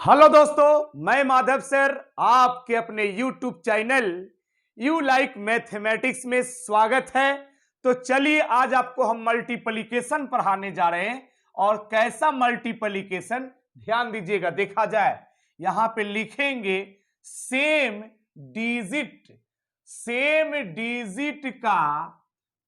Hello दोस्तों, मैं Madhav sir आपके अपने YouTube channel you like mathematics में स्वागत है। तो चलिए आज आपको हम मल्टीप्लिकेशन पढ़ाने जा रहे हैं। और कैसा मल्टीप्लिकेशन, ध्यान दीजिएगा। देखा जाए यहां पे लिखेंगे सेम डिजिट का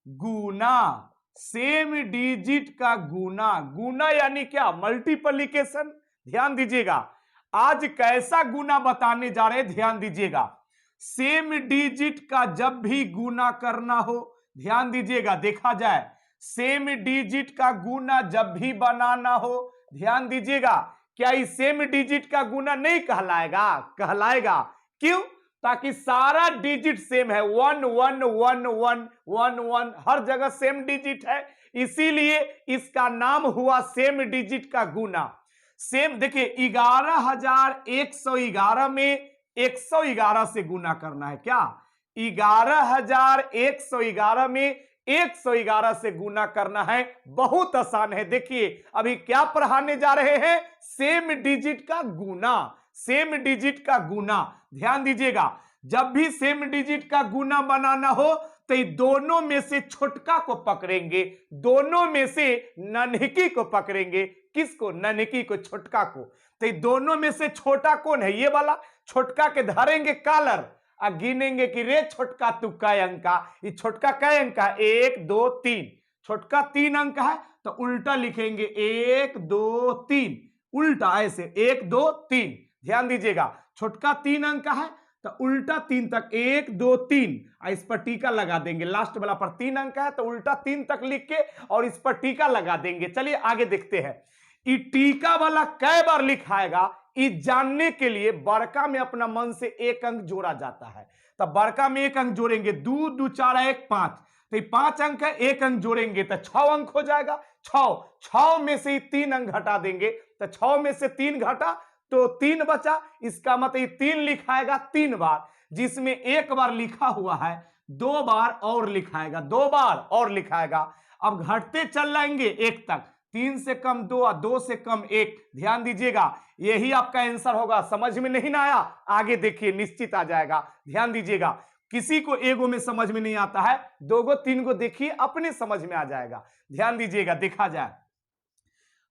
गुना। सेम डिजिट का गुना, गुना यानी क्या? मल्टीप्लिकेशन। ध्यान दीजिएगा, आज कैसा गुना बताने जा रहे हैं, ध्यान दीजिएगा। सेम डिजिट का जब भी गुना करना हो, ध्यान दीजिएगा। देखा जाए सेम डिजिट का गुना जब भी बनाना हो, ध्यान दीजिएगा। क्या इस सेम डिजिट का गुना नहीं कहलाएगा? कहलाएगा। क्यों? ताकि सारा डिजिट सेम है। 1 1 1 1 1 1 हर जगह सेम डिजिट है, इसीलिए इसका नाम हुआ सेम डिजिट का गुना। सेम देखिए 11,111 में 111 से गुना करना है। क्या 11,111 में 111 से गुना करना है? बहुत आसान है। देखिए अभी क्या पढ़ाने जा रहे हैं? सेम डिजिट का गुना। सेम डिजिट का गुना, ध्यान दीजिएगा। जब भी सेम डिजिट का गुना बनाना हो तो दोनों में से छोटका को पकड़ेंगे, दोनों में से नन्हकी को पकड़ेंगे। किसको? नन्हकी को, छोटका को। तो दोनों में से छोटा कौन है? ये वाला। छोटका के धरेंगे कॉलर और गिनेंगे कि रे छोटका तू कै अंक का। ये छोटका कै अंक का? 1 2 3। छोटका 3 अंक है तो उल्टा लिखेंगे 1 2 3। उल्टा ऐसे 1 2 3। ध्यान दीजिएगा, छोटका 3 अंक का है तो उल्टा 3 तक 1 2 3। इस पर टीका लगा देंगे। लास्ट वाला पर 3 अंक है तो उल्टा 3 तक लिख के और इस पर टीका लगा देंगे। चलिए आगे देखते हैं। ये टीका वाला कै बार लिखाएगा, ये जानने के लिए बड़का में अपना मन से 1 अंक जोड़ा जाता है। तब बड़का में 1 अंक जोड़ेंगे, 2 2 4 1 5। तो 5 अंक है, 1 अंक जोड़ेंगे तो 6 अंक हो जाएगा। 6 में से 3 अंक घटा देंगे तो 6 में से 3 घटा तो 3 बचा। इसका मतलब ये 3 लिखाएगा 3 बार, जिसमें 1 बार लिखा हुआ है, 2 बार और लिखाएगा, 2 बार और लिखाएगा। अब घटते चल जाएंगे 1 तक। 3 से कम 2 और 2 से कम 1। ध्यान दीजिएगा, यही आपका आंसर होगा। समझ में नहीं ना आया? आगे देखिए, निश्चित आ जाएगा। ध्यान दीजिएगा, किसी को एगो में समझ में नहीं आता है, 2 गो 3 गो देखिए, अपने समझ में आ जाएगा। ध्यान दीजिएगा, देखा जाए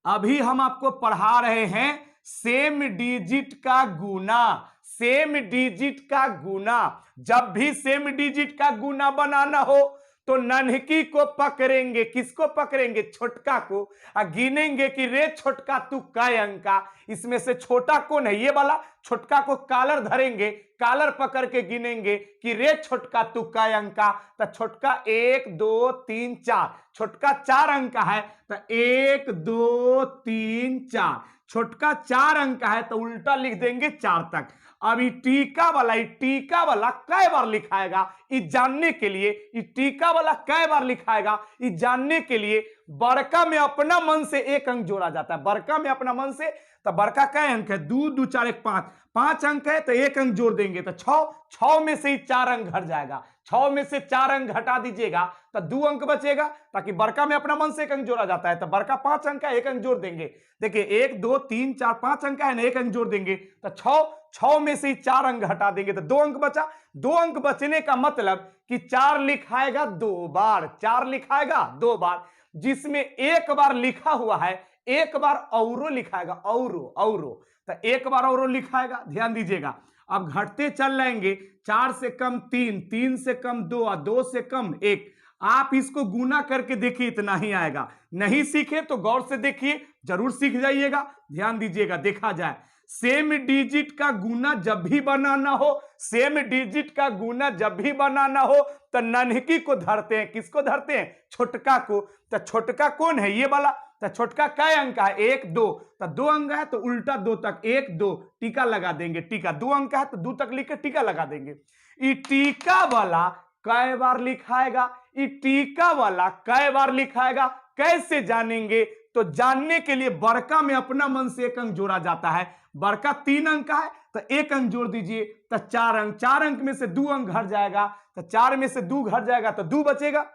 अभी हम आपको पढ़ा रहे हैं सेम डिजिट का गुना। सेम डिजिट का गुना, जब भी सेम डिजिट का गुना बनाना हो तो नन्हकी को पकड़ेंगे। किसको पकड़ेंगे? छोटका को। और गिनेंगे कि रे छोटका तू कै अंक का। इसमें से छोटा कौन है? ये वाला। छोटका को कॉलर धरेंगे, कॉलर पकड़ के गिनेंगे कि रे छोटका तू कै अंक का। तो छोटका 1 2 3 4। छोटका 4 अंक का है तो 1 2 3 4। छोटका 4 अंक का है तो उल्टा लिख देंगे 4 तक। अब टीका वाला कै बार लिखाएगा, ये जानने के लिए। ये टीका वाला कै बार लिखाएगा, ये जानने के लिए बड़का में अपना मन से 1 अंक जोड़ा जाता है। बड़का में अपना मन से, तो बड़का कै अंक है? 2 2 4 1 5। 5 अंक है तो 1 अंक जोड़ देंगे तो 6 में से ही 4 अंक घट जाएगा। 6 में से 4 अंक घटा दीजिएगा तो 2 अंक बचेगा। ताकि बड़का में अपना मन से 1 अंक जोड़ा जाता है तो बड़का 5 अंक का, 1 अंक जोड़ देंगे। देखिए 1 2 3 4 5 अंक है ना, 1 अंक जोड़ देंगे तो 6 में से ही 4 अंक घटा देंगे तो 2 अंक बचा। 2 अंक बचने का मतलब कि 4 लिखाएगा 2 बार। 4 लिखाएगा 2 बार, जिसमें 1 बार लिखा हुआ है, 1 बार औरो लिखाएगा। औरो तो 1 बार औरो लिखाएगा। ध्यान दीजिएगा, अब घटते चल जाएंगे। 4 से कम 3, 3 से कम 2 और 2 से कम 1। आप इसको गुना करके देखिए, इतना ही आएगा। नहीं सीखे तो गौर से देखिए, जरूर सीख जाइएगा। ध्यान दीजिएगा, देखा जाए सेम डिजिट का गुना जब भी बनाना हो, सेम डिजिट का गुना जब भी बनाना हो तो नन्हकी को धरते हैं। किसको धरते हैं? छोटका को। तो छोटका कौन है? ये वाला। तो छोटका कै अंक का है? 1 2। तो 2 अंक है तो उल्टा 2 तक 1 2 टीका लगा देंगे। टीका 2 अंक है तो 2 तक लिख के टीका लगा देंगे। ये टीका वाला कै बार लिखाएगा? ये टीका वाला कै बार लिखाएगा कैसे जानेंगे? तो जानने के लिए बड़का में अपना मन से 1 अंक जोड़ा जाता है। बड़का 3 अंक का है तो 1 अंक जोड़ दीजिए तो 4 अंक। 4 अंक में से 2 अंक घट जाएगा तो 4 में से 2 घट जाएगा तो 2 बचेगा।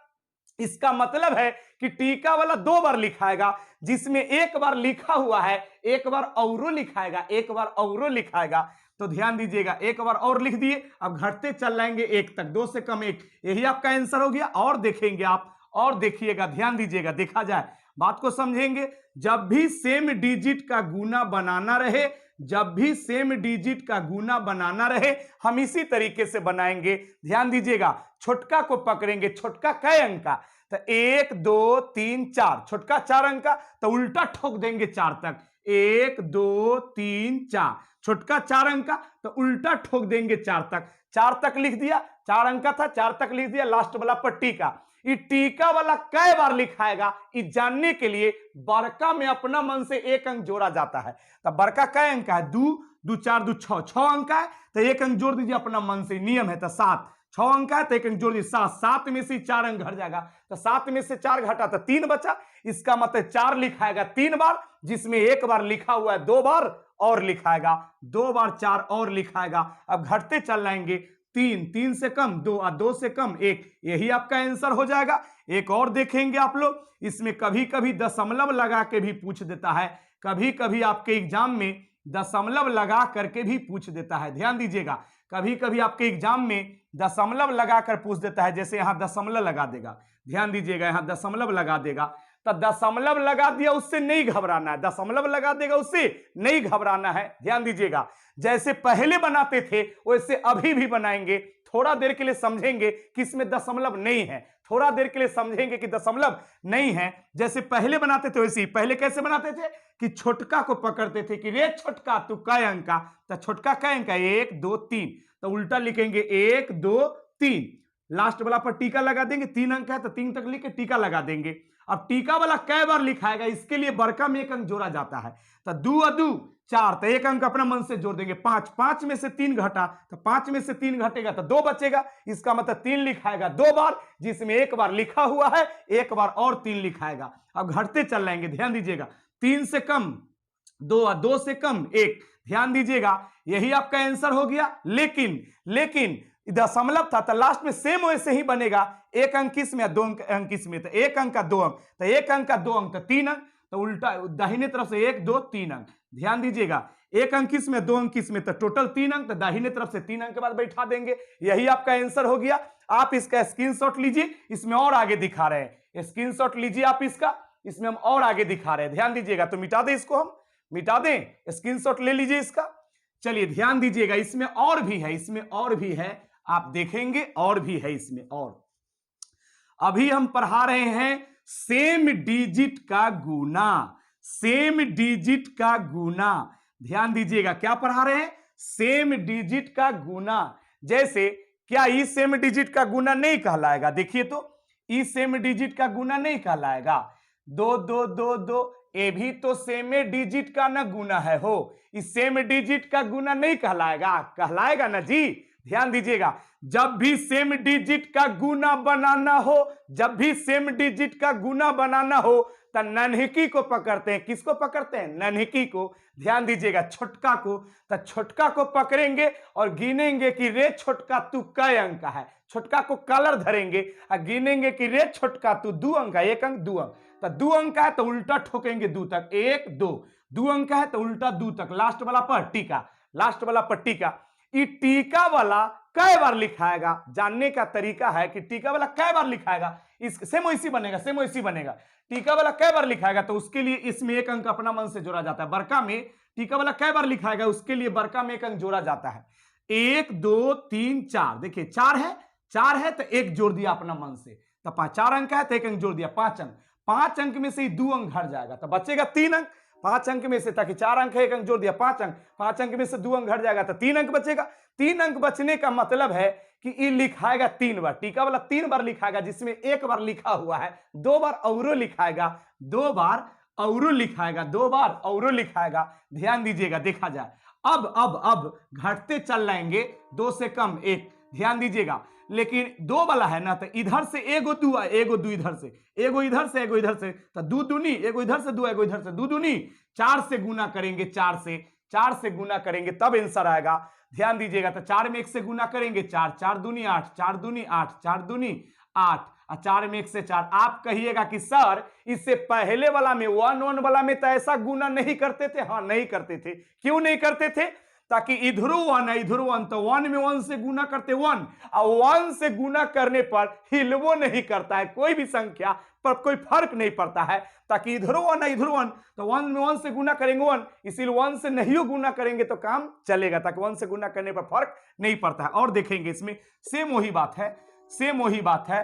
इसका मतलब है कि टीका वाला 2 बार लिखाएगा, जिसमें एक बार लिखा हुआ है, एक बार औरो लिखाएगा, एक बार औरो लिखाएगा। तो ध्यान दीजिएगा, एक बार और लिख दिए, अब घटते चल जाएंगे 1 तक, 2 से कम 1, यही आपका आंसर हो गया। और देखेंगे आप, और देखिएगा, ध्यान दीजिएगा, देखा जाए, बात को समझेंगे। जब भी सेम डिजिट का गुना बनाना रहे, जब भी सेम डिजिट का गुना बनाना रहे, हम इसी तरीके से बनाएंगे। ध्यान दीजिएगा, छोटका को पकड़ेंगे, छोटका कै अंक का, तो 1 2 3 4, छोटका 4 अंक का, तो उल्टा ठोक देंगे 4 तक, 1 2 3 4, छोटका 4 अंक का, तो उल्टा ठोक देंगे 4 तक, 4 तक लिख दिया, 4 अंक का था, 4 तक लिख दिया, लास्ट वाला पट्टी का। ये टीका वाला कै बार लिखाएगा, इस जानने के लिए बड़का में अपना मन से 1 अंक जोड़ा जाता है। तो बड़का कै अंक का है, 2 2 4 2 6, 6 अंक का है, तो 1 अंक जोड़ दीजिए अपना मन से, नियम है। तो 7, 6 अंक का है तो 1 अंक जोड़ दीजिए, 7, 7 में से 4 अंक घट जाएगा, तो 7 में से 4 घटा तो 3 बचा। इसका मतलब 4 लिखाएगा 3 बार, जिसमें 1 बार लिखा हुआ है, 2 बार और लिखाएगा, 2 बार 4 और लिखाएगा। अब घटते चल जाएंगे, 3, 3 से कम 2 और 2 से कम 1, यही आपका आंसर हो जाएगा। एक और देखेंगे आप लोग, इसमें कभी कभी दशमलव लगा के भी पूछ देता है, कभी कभी आपके एग्जाम में दशमलव लगा करके भी पूछ देता है। ध्यान दीजिएगा, कभी कभी आपके एग्जाम में दशमलव लगाकर पूछ देता है, जैसे यहां दशमलव लगा देगा, ध्यान दीजिएगा, यहां दशमलव लगा देगा, तो दशमलव लगा दिया, उससे नहीं घबराना है, दशमलव लगा देगा, उससे नहीं घबराना है। ध्यान दीजिएगा, जैसे पहले बनाते थे वैसे अभी भी बनाएंगे। थोड़ा देर के लिए समझेंगे कि इसमें दशमलव नहीं है, थोड़ा देर के लिए समझेंगे कि दशमलव नहीं है। जैसे पहले बनाते थे वैसे ही, पहले कैसे बनाते थे कि छोटका को पकड़ते थे कि रे छोटका तू कै अंक का, तो छोटका कै अंक का, 1 2 3, तो उल्टा लिखेंगे 1 2 3, लास्ट वाला पर टीका लगा देंगे, 3 अंक है तो 3 तक लिख के टीका लगा देंगे। अब टीका वाला कै बार लिखाएगा, इसके लिए बड़का में 1 अंक जोड़ा जाता है, तो 2 और 2 4, तो 1 अंक अपना मन से जोड़ देंगे, 5, 5 में से 3 घटा, तो 5 में से 3 घटेगा तो 2 बचेगा, इसका मतलब 3 लिखाएगा 2 बार, जिसमें 1 बार लिखा हुआ है, 1 बार और 3 लिखाएगा। अब घटते चल जाएंगे, ध्यान दीजिएगा, 3 से कम 2 और 2 से कम 1, ध्यान दीजिएगा, यही आपका आंसर हो गया। लेकिन दशमलव था तो लास्ट में सेम वैसे ही बनेगा, 1 अंक किसमें, 2 अंक किसमें, तो 1 अंक का 2 अंक, तो 1 अंक का 2 अंक तो 3 अंक, तो उल्टा दाहिने तरफ से 1 2 3 अंक। ध्यान दीजिएगा, 1 अंक किसमें, 2 अंक किसमें, तो टोटल 3 अंक, तो दाहिने तरफ से 3 अंक के बाद बैठा देंगे, यही आपका आंसर हो गया। आप इसका स्क्रीनशॉट लीजिए, इसमें और आगे दिखा रहे हैं, स्क्रीनशॉट लीजिए आप इसका, इसमें हम और आगे दिखा रहे हैं। ध्यान दीजिएगा, तो मिटा दें इसको, हम मिटा दें, स्क्रीनशॉट ले लीजिए इसका। चलिए ध्यान दीजिएगा, इसमें और भी है, इसमें और भी है, आप देखेंगे और भी है इसमें। और अभी हम पढ़ा रहे हैं सेम डिजिट का गुना, सेम डिजिट का गुना। ध्यान दीजिएगा, क्या पढ़ा रहे हैं, सेम डिजिट का गुना। जैसे क्या ई सेम डिजिट का गुना नहीं कहलाएगा, देखिए तो ई सेम डिजिट का गुना नहीं कहलाएगा, 2 2 2 2, ये भी तो सेम डिजिट का ना गुना है हो, इस सेम डिजिट का गुना नहीं कहलाएगा, कहलाएगा ना जी। ध्यान दीजिएगा, जब भी सेम डिजिट का गुना बनाना हो, जब भी सेम डिजिट का गुना बनाना हो, तो नन्हिकी को पकड़ते हैं, किसको पकड़ते हैं, नन्हिकी को। ध्यान दीजिएगा, छोटका को, तो छोटका को पकड़ेंगे और गिनेंगे कि रे छोटका तू कै अंक का है, छोटका को कलर धरेंगे और गिनेंगे कि रे छोटका तू 2 अंक का, 1 अंक 2 अंक, तो 2 अंक का है तो उल्टा ठोकेंगे 2 तक, 1 2, 2 अंक का है तो उल्टा 2 तक, लास्ट वाला पर टीका, लास्ट वाला पर टीका। ये टीका वाला कै बार लिखाएगा, जानने का तरीका है कि टीका वाला कै बार लिखाएगा, इस सेम वैसी बनेगा, सेम वैसी बनेगा। टीका वाला कै बार लिखाएगा, तो उसके लिए इसमें 1 अंक अपना मन से जोड़ा जाता है। बड़का में टीका वाला कै बार लिखाएगा, उसके लिए बड़का में 1 अंक जोड़ा जाता है। 1 2 3 4, देखिए 4 है, 4 है तो 1 जोड़ दिया अपना मन से, तो 4 अंक है तो 1 अंक जोड़ दिया, 5 अंक, 5 अंक में से 2 अंक घट जाएगा, तो बचेगा 3 अंक। 5 अंक में से, ताकि 4 अंक है 1 अंक जोड़ दिया, 5 अंक, 5 अंक में से 2 अंक घट जाएगा तो 3 अंक बचेगा। 3 अंक बचने का मतलब है कि ये लिखाएगा 3 बार, टीका वाला 3 बार लिखाएगा, जिसमें 1 बार लिखा हुआ है, 2 बार औरो लिखाएगा, 2 बार औरो लिखाएगा, 2 बार औरो लिखाएगा। ध्यान दीजिएगा, देखा जाए, अब घटते चल जाएंगे, 2 से कम 1, ध्यान दीजिएगा, लेकिन 2 वाला है ना, तो इधर से एगो 2 एगो 2 इधर से, एगो इधर से एगो इधर से, तो 2 दूनी, एगो इधर से 2 एगो इधर से, 2 दूनी 4 से गुना करेंगे, 4 से गुना करेंगे तब आंसर आएगा। ध्यान दीजिएगा, तो 4 में 1 से गुना करेंगे, 4 4 दूनी 8, 4 दूनी 8, 4 दूनी 8, और 4 में 1 से 4। आप कहिएगा कि सर इससे पहले वाला में 1 1 वाला में तो ऐसा गुना नहीं करते थे। हाँ नहीं करते थे। क्यों नहीं करते थे? ताकि इधरो 1 है इधरो 1, तो 1 में 1 से गुना करते 1, और 1 से गुना करने पर हिलवो नहीं करता है कोई भी संख्या पर, कोई फर्क नहीं पड़ता है। ताकि इधरो 1 है इधरो 1, तो 1 में 1 से गुना करेंगे 1, इसीलिए 1 से नहीं गुना करेंगे तो काम चलेगा, ताकि 1 से गुना करने पर फर्क नहीं पड़ता है। और देखेंगे इसमें सेम वही बात है, सेम वही बात है।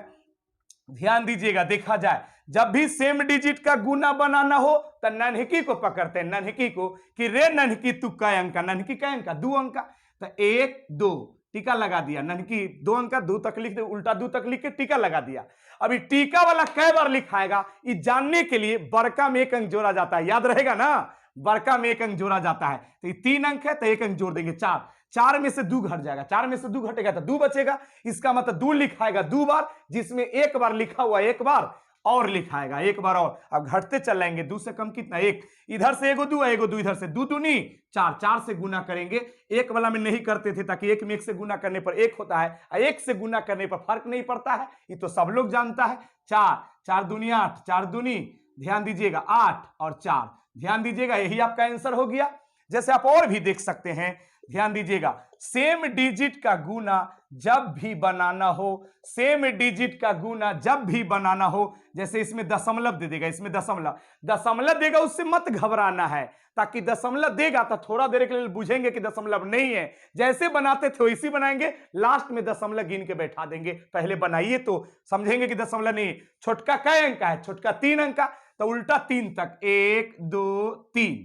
ध्यान दीजिएगा, देखा जाए जब भी सेम डिजिट का गुना बनाना हो तो नन्हकी को पकड़ते हैं, नन्हकी को, कि रे नन्हकी तू कै अंक, नन्हकी कै अंक 2 अंक, तो 1 2 टीका लगा दिया। नन्हकी 2 अंक 2 तक लिख दे, उल्टा 2 तक लिख के टीका लगा दिया। अभी टीका वाला कै बार लिखाएगा ये जानने के लिए बड़का में 1 अंक जोड़ा जाता है, याद रहेगा ना, बड़का में 1 अंक जोड़ा जाता है। तो ये 3 अंक है तो 1 अंक जोड़ देंगे 4, 4 में से 2 घट जाएगा, 4 में से 2 घटेगा तो 2 बचेगा। इसका मतलब 2 लिखाएगा 2 बार, जिसमें 1 बार लिखा हुआ 1 बार और लिखाएगा 1 बार और। अब घटते चलेंगे, 2 से कम कितना 1, इधर से एगो 2 है एगो 2 इधर से, 2 दूनी 4, 4 से गुना करेंगे। 1 वाला में नहीं करते थे ताकि 1 में 1 से गुना करने पर 1 होता है, 1 से गुना करने पर फर्क नहीं पड़ता है, ये तो सब लोग जानता है। 4 4 दूनी 8, 4 दूनी ध्यान दीजिएगा 8 और 4, ध्यान दीजिएगा यही आपका आंसर हो गया। जैसे आप और भी देख सकते हैं, ध्यान दीजिएगा, सेम डिजिट का गुना जब भी बनाना हो, सेम डिजिट का गुना जब भी बनाना हो, जैसे इसमें दशमलव दे देगा, इसमें दशमलव देगा, उससे मत घबराना है, ताकि दशमलव देगा तो थोड़ा देर के लिए बुझेंगे कि दशमलव नहीं है, जैसे बनाते थे वैसे बनाएंगे, लास्ट में दशमलव गिन के बैठा देंगे, पहले बनाइए तो समझेंगे कि दशमलव नहीं। छोटका कै अंक है? छोटका 3 अंक का, तो उल्टा 3 तक 1 2 3,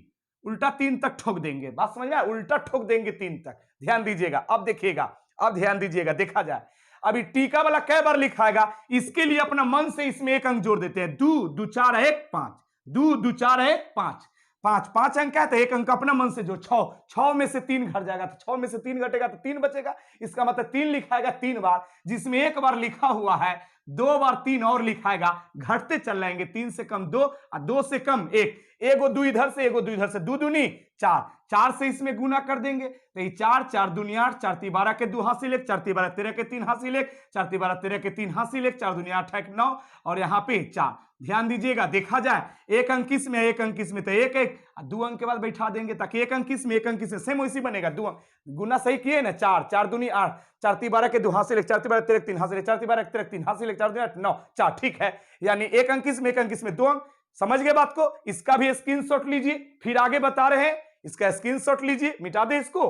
उल्टा 3 तक ठोक देंगे, बात समझ में आया? उल्टा ठोक देंगे 3 तक। ध्यान दीजिएगा, अब देखिएगा, अब ध्यान दीजिएगा, देखा जाए अभी टीका वाला कै बार लिखाएगा, इसके लिए अपना मन से इसमें 1 अंक जोड़ देते हैं। 2 2 4 1 5, 2 2 4 1 5, 5 अंक है तो 1 अंक अपना मन से जो 6 में से 3 घट जाएगा, तो 6 में से 3 घटेगा तो 3 बचेगा। इसका मतलब 3 लिखाएगा 3 बार, जिसमें 1 बार लिखा हुआ है, 2 बार 3 और लिखाएगा, घटते चल जाएंगे, 3 से कम 2 और 2 से कम 1, एगो 2 इधर से एगो 2 इधर से, 2 दूनी 4, 4 से इसमें गुना कर देंगे तो ये 4 4 दूनी 8, 4 ती 12 के 2 हासिल 1, 4 ती 12 13 के 3 हासिल 1, 4 ती 12 13 के 3 हासिल 1, 4 दूनी 8 1 9, और यहाँ पे 4। ध्यान दीजिएगा, देखा जाए 1 अंक किस में, 1 अंक किस में, तो 1 1 2 अंक के बाद बैठा देंगे, ताकि 1 अंक किस में 1 अंक किस में, सेम वैसी बनेगा। 2 अंक गुना सही किए ना, 4 4 दूनी 8, 4 ती 12 के 2 हासिल 1, 4 ती 12 13 3 हासिल 1, 4 ती 12 13 3 हासिल 1, 4 दूनी 8 9 4, ठीक है। यानी 1 अंक किस में 1 अंक किस में 2 अंक। समझ गए बात को? इसका भी स्क्रीनशॉट लीजिए, फिर आगे बता रहे हैं, इसका स्क्रीनशॉट लीजिए, मिटा दे इसको,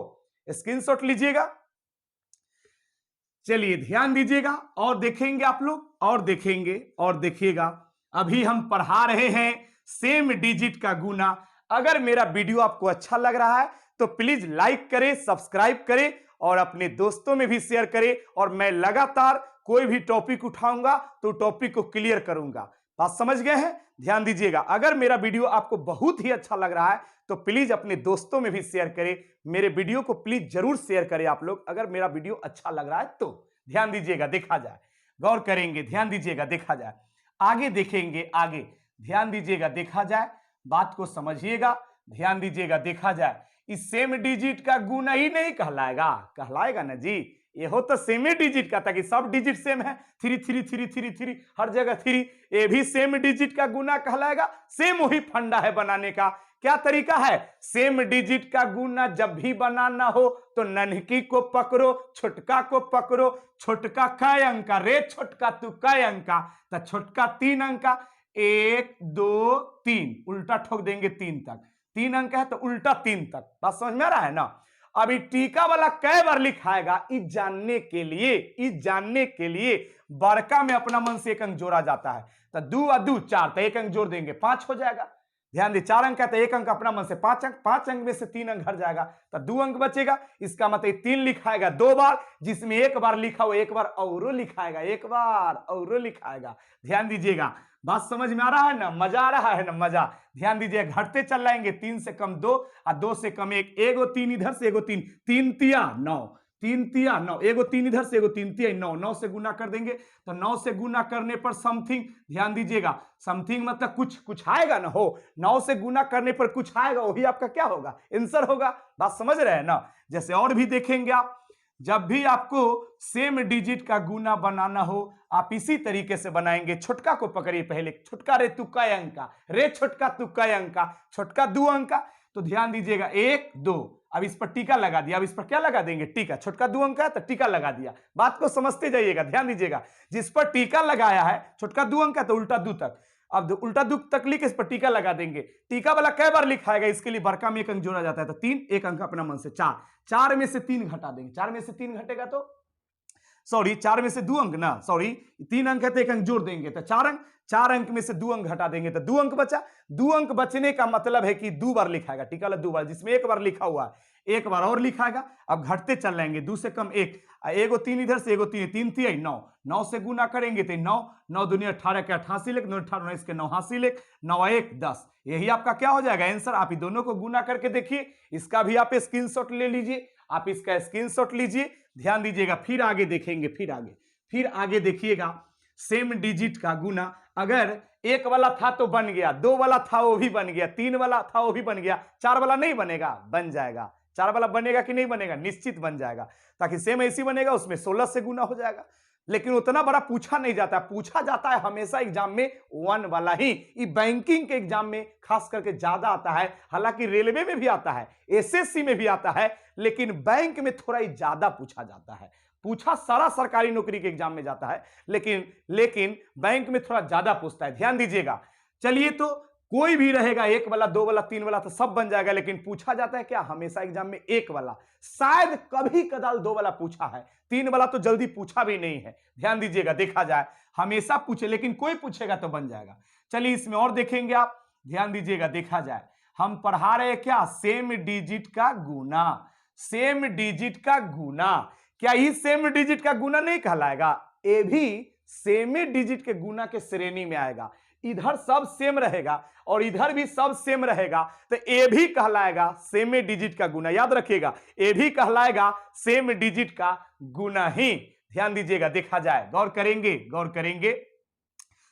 स्क्रीनशॉट लीजिएगा। चलिए ध्यान दीजिएगा, और देखेंगे आप लोग, और देखेंगे और देखिएगा, अभी हम पढ़ा रहे हैं सेम डिजिट का गुना। अगर मेरा वीडियो आपको अच्छा लग रहा है तो प्लीज लाइक करें, सब्सक्राइब करें और अपने दोस्तों में भी शेयर करें, और मैं लगातार कोई भी टॉपिक उठाऊंगा तो टॉपिक को क्लियर करूंगा। बात समझ गए हैं? ध्यान दीजिएगा, अगर मेरा वीडियो आपको बहुत ही अच्छा लग रहा है तो प्लीज अपने दोस्तों में भी शेयर करें, मेरे वीडियो को प्लीज जरूर शेयर करें आप लोग, अगर मेरा वीडियो अच्छा लग रहा है तो। ध्यान दीजिएगा, देखा जाए, गौर करेंगे, ध्यान दीजिएगा, देखा जाए, आगे देखेंगे, आगे ध्यान दीजिएगा, देखा जाए, बात को समझिएगा, ध्यान दीजिएगा, देखा जाए, इस सेम डिजिट का गुना ही नहीं कहलाएगा, कहलाएगा ना जी, ये हो तो सेम डिजिट का, ताकि सब डिजिट सेम है, 3 3 3 3 3 हर जगह 3, ये भी सेम डिजिट का गुना कहलाएगा। सेम वही फंडा है बनाने का। क्या तरीका है? सेम डिजिट का गुना जब भी बनाना हो तो नन्हकी को पकड़ो, छोटका को पकड़ो, छोटका कै अंका रे, छोटका तू कै अंका, तो छोटका 3 अंका, 1 2 3, उल्टा ठोक देंगे 3 तक, 3 अंक है तो उल्टा 3 तक। बात समझ में आ रहा है ना? अभी टीका वाला कै बार लिखाएगा, इस जानने के लिए, इस जानने के लिए बड़का में अपना मन से 1 अंक जोड़ा जाता है, तो 2 और 2 4, तो 1 अंक जोड़ देंगे 5 हो जाएगा। ध्यान दे, 4 अंक है तो 1 अंक अपना मन से 5 अंक, 5 अंक में से 3 अंक हट जाएगा तो 2 अंक बचेगा। इसका मतलब 3 लिखाएगा 2 बार, जिसमें 1 बार लिखा हुआ 1 बार और लिखाएगा, 1 बार और लिखाएगा। ध्यान दीजिएगा, बात समझ में आ रहा है ना? मजा आ रहा है ना? मजा। ध्यान दीजिए, घटते चल जाएंगे, 3 से कम 2 और 2 से कम 1, एगो 3 इधर से एगो 3, 3 तिया 9, 3 तिया 9, एगो 3 इधर से एगो 3 तिया 9, 9 से गुना कर देंगे तो 9 से गुना करने पर समथिंग, ध्यान दीजिएगा, समथिंग मतलब कुछ आएगा ना, हो 9 से गुना करने पर कुछ आएगा, वही आपका क्या होगा? आंसर होगा। बात समझ रहे हैं ना? जैसे और भी देखेंगे आप, जब भी आपको सेम डिजिट का गुना बनाना हो आप इसी तरीके से बनाएंगे। छोटका को पकड़िए पहले, छोटका रे तुक्का अंका, रे छोटका तुक्का अंका, छोटका 2 अंक का, तो ध्यान दीजिएगा 1 2। अब इस पर टीका लगा दिया, अब इस पर क्या लगा देंगे, टीका। छोटका 2 अंक है तो टीका लगा दिया। बात को समझते जाइएगा, ध्यान दीजिएगा। जिस पर टीका लगाया है छोटका 2 अंक है तो उल्टा 2 तक, अब उल्टा 2 तक लिख इस पर टीका लगा देंगे। टीका वाला कई बार लिखाएगा, इसके लिए बड़का में 1 अंक जोड़ा जाता है, तो 3, 1 अंक अपना मन से 4, 4 में से 3 घटा देंगे। 4 में से 3 घटेगा तो सॉरी 4 में से 2 अंक ना, सॉरी 3 अंक है तो 1 अंक जोड़ देंगे तो 4 अंक, 4 अंक में से 2 अंक घटा देंगे तो 2 अंक बचा। 2 अंक बचने का मतलब है कि 2 बार लिखाएगा, टीका वाला 2 बार, जिसमें 1 बार लिखा हुआ है 1 बार और लिखाएगा। अब घटते चल जाएंगे, 2 से कम 1, एगो 3 इधर से, एगो 3, 3 3 9, 9 से गुना करेंगे तो 9, 9 दूनी 18 के 88 लेख, 9 18 19 के 89 लेख, 9 1 10। यही आपका क्या हो जाएगा आंसर। आप ही दोनों को गुना करके देखिए, इसका भी आप स्क्रीनशॉट ले लीजिए, आप इसका स्क्रीनशॉट लीजिए, ध्यान दीजिएगा। फिर आगे देखेंगे, फिर आगे देखिएगा। सेम डिजिट का गुना अगर 1 वाला था तो बन गया, 2 वाला था वो भी बन गया, 3 वाला था वो भी बन गया, 4 वाला नहीं बनेगा, बन जाएगा। 4 वाला बनेगा कि नहीं बनेगा, निश्चित बन जाएगा। ताकि सेम ऐसी बनेगा, उसमें 16 से गुना हो जाएगा। लेकिन उतना बड़ा पूछा नहीं जाता, पूछा जाता है हमेशा एग्जाम में 1 वाला ही। ये बैंकिंग के एग्जाम में खास करके ज्यादा आता है, हालांकि रेलवे में भी आता है, एसएससी में भी आता है, लेकिन बैंक में थोड़ा ही ज्यादा पूछा जाता है। पूछा सारा सरकारी नौकरी के एग्जाम में जाता है, लेकिन बैंक में थोड़ा ज्यादा पूछता है, ध्यान दीजिएगा। चलिए, तो कोई भी रहेगा, 1 वाला 2 वाला 3 वाला तो सब बन जाएगा, लेकिन पूछा जाता है क्या हमेशा एग्जाम में 1 वाला। शायद कभी कदाल 2 वाला पूछा है, 3 वाला तो जल्दी पूछा भी नहीं है। ध्यान दीजिएगा, देखा जाए हमेशा पूछे, लेकिन कोई पूछेगा तो बन जाएगा। चलिए इसमें और देखेंगे आप, ध्यान दीजिएगा, देखा जाए हम पढ़ा रहे हैं क्या, सेम डिजिट का गुना। सेम डिजिट का गुना, क्या ये सेम डिजिट का गुना नहीं कहलाएगा, ये भी सेम डिजिट के गुना के श्रेणी में आएगा। इधर सब सेम रहेगा और इधर भी सब सेम रहेगा, तो ये भी कहलाएगा सेम डिजिट का गुना। याद रखिएगा, ये भी कहलाएगा सेम डिजिट का गुना ही। ध्यान दीजिएगा, देखा जाए, गौर करेंगे।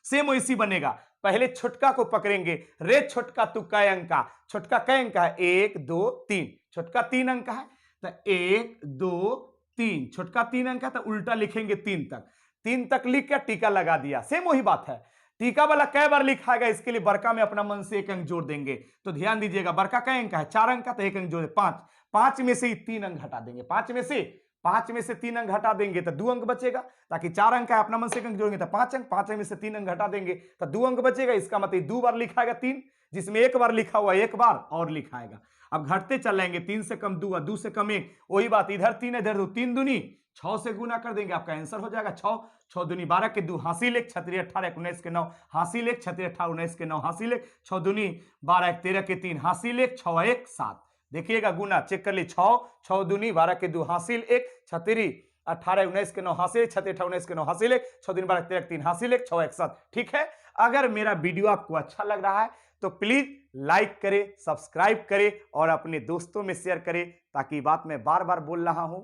सेम वैसी बनेगा, पहले छोटका को पकड़ेंगे, रे छोटका तुक्का अंका, छोटका कै अंक है 1 2 3, छोटका 3 अंक है तो 1 2 3, छोटका 3 अंक है तो उल्टा लिखेंगे 3 तक लिख के टीका लगा दिया। सेम वही बात है, टीका वाला कई बार लिखाएगा, इसके लिए बड़का में अपना मन से 1 अंक जोड़ देंगे। तो ध्यान दीजिएगा, बड़का कै अंक है 4 अंक का, तो 1 अंक जोड़े 5, 5 में से 3 अंक हटा देंगे, 5 में से 3 अंक हटा देंगे तो 2 अंक बचेगा। ताकि 4 अंक है, अपना मन से 1 अंक जोड़ेंगे तो 5 अंक, 5 में से 3 अंक हटा देंगे तो 2 अंक बचेगा। इसका मतलब 2 बार लिखाएगा 3, जिसमें 1 बार लिखा हुआ 1 बार और लिखाएगा। अब घटते चलेंगे, 3 से कम 2, 2 से कम 1, वही बात, इधर 3 इधर 2, 3 दूनी 6 से गुना कर देंगे, आपका आंसर हो जाएगा 6, 6 दूनी 12 के 2 हासिल 1, 6 3 18 19 के 9 हासिल 1, 6 3 18 19 के 9 हासिल 1, 6 दूनी 12 13 के 3 हासिल 1, 6 1 7। देखिएगा गुना चेक कर ली, 6 दूनी 12 के 2 हासिल 1, 6 3 18 19 के 9 हासिल 1, 6 3 18 19 के 9 हासिल 1, 6 दूनी 12 13 के 3 हासिल 1, 6 1 7। ठीक है, अगर मेरा वीडियो आपको अच्छा लग रहा है तो प्लीज लाइक करें, सब्सक्राइब करें और अपने दोस्तों में शेयर करें, ताकि बात मैं बार बार बोल रहा हूं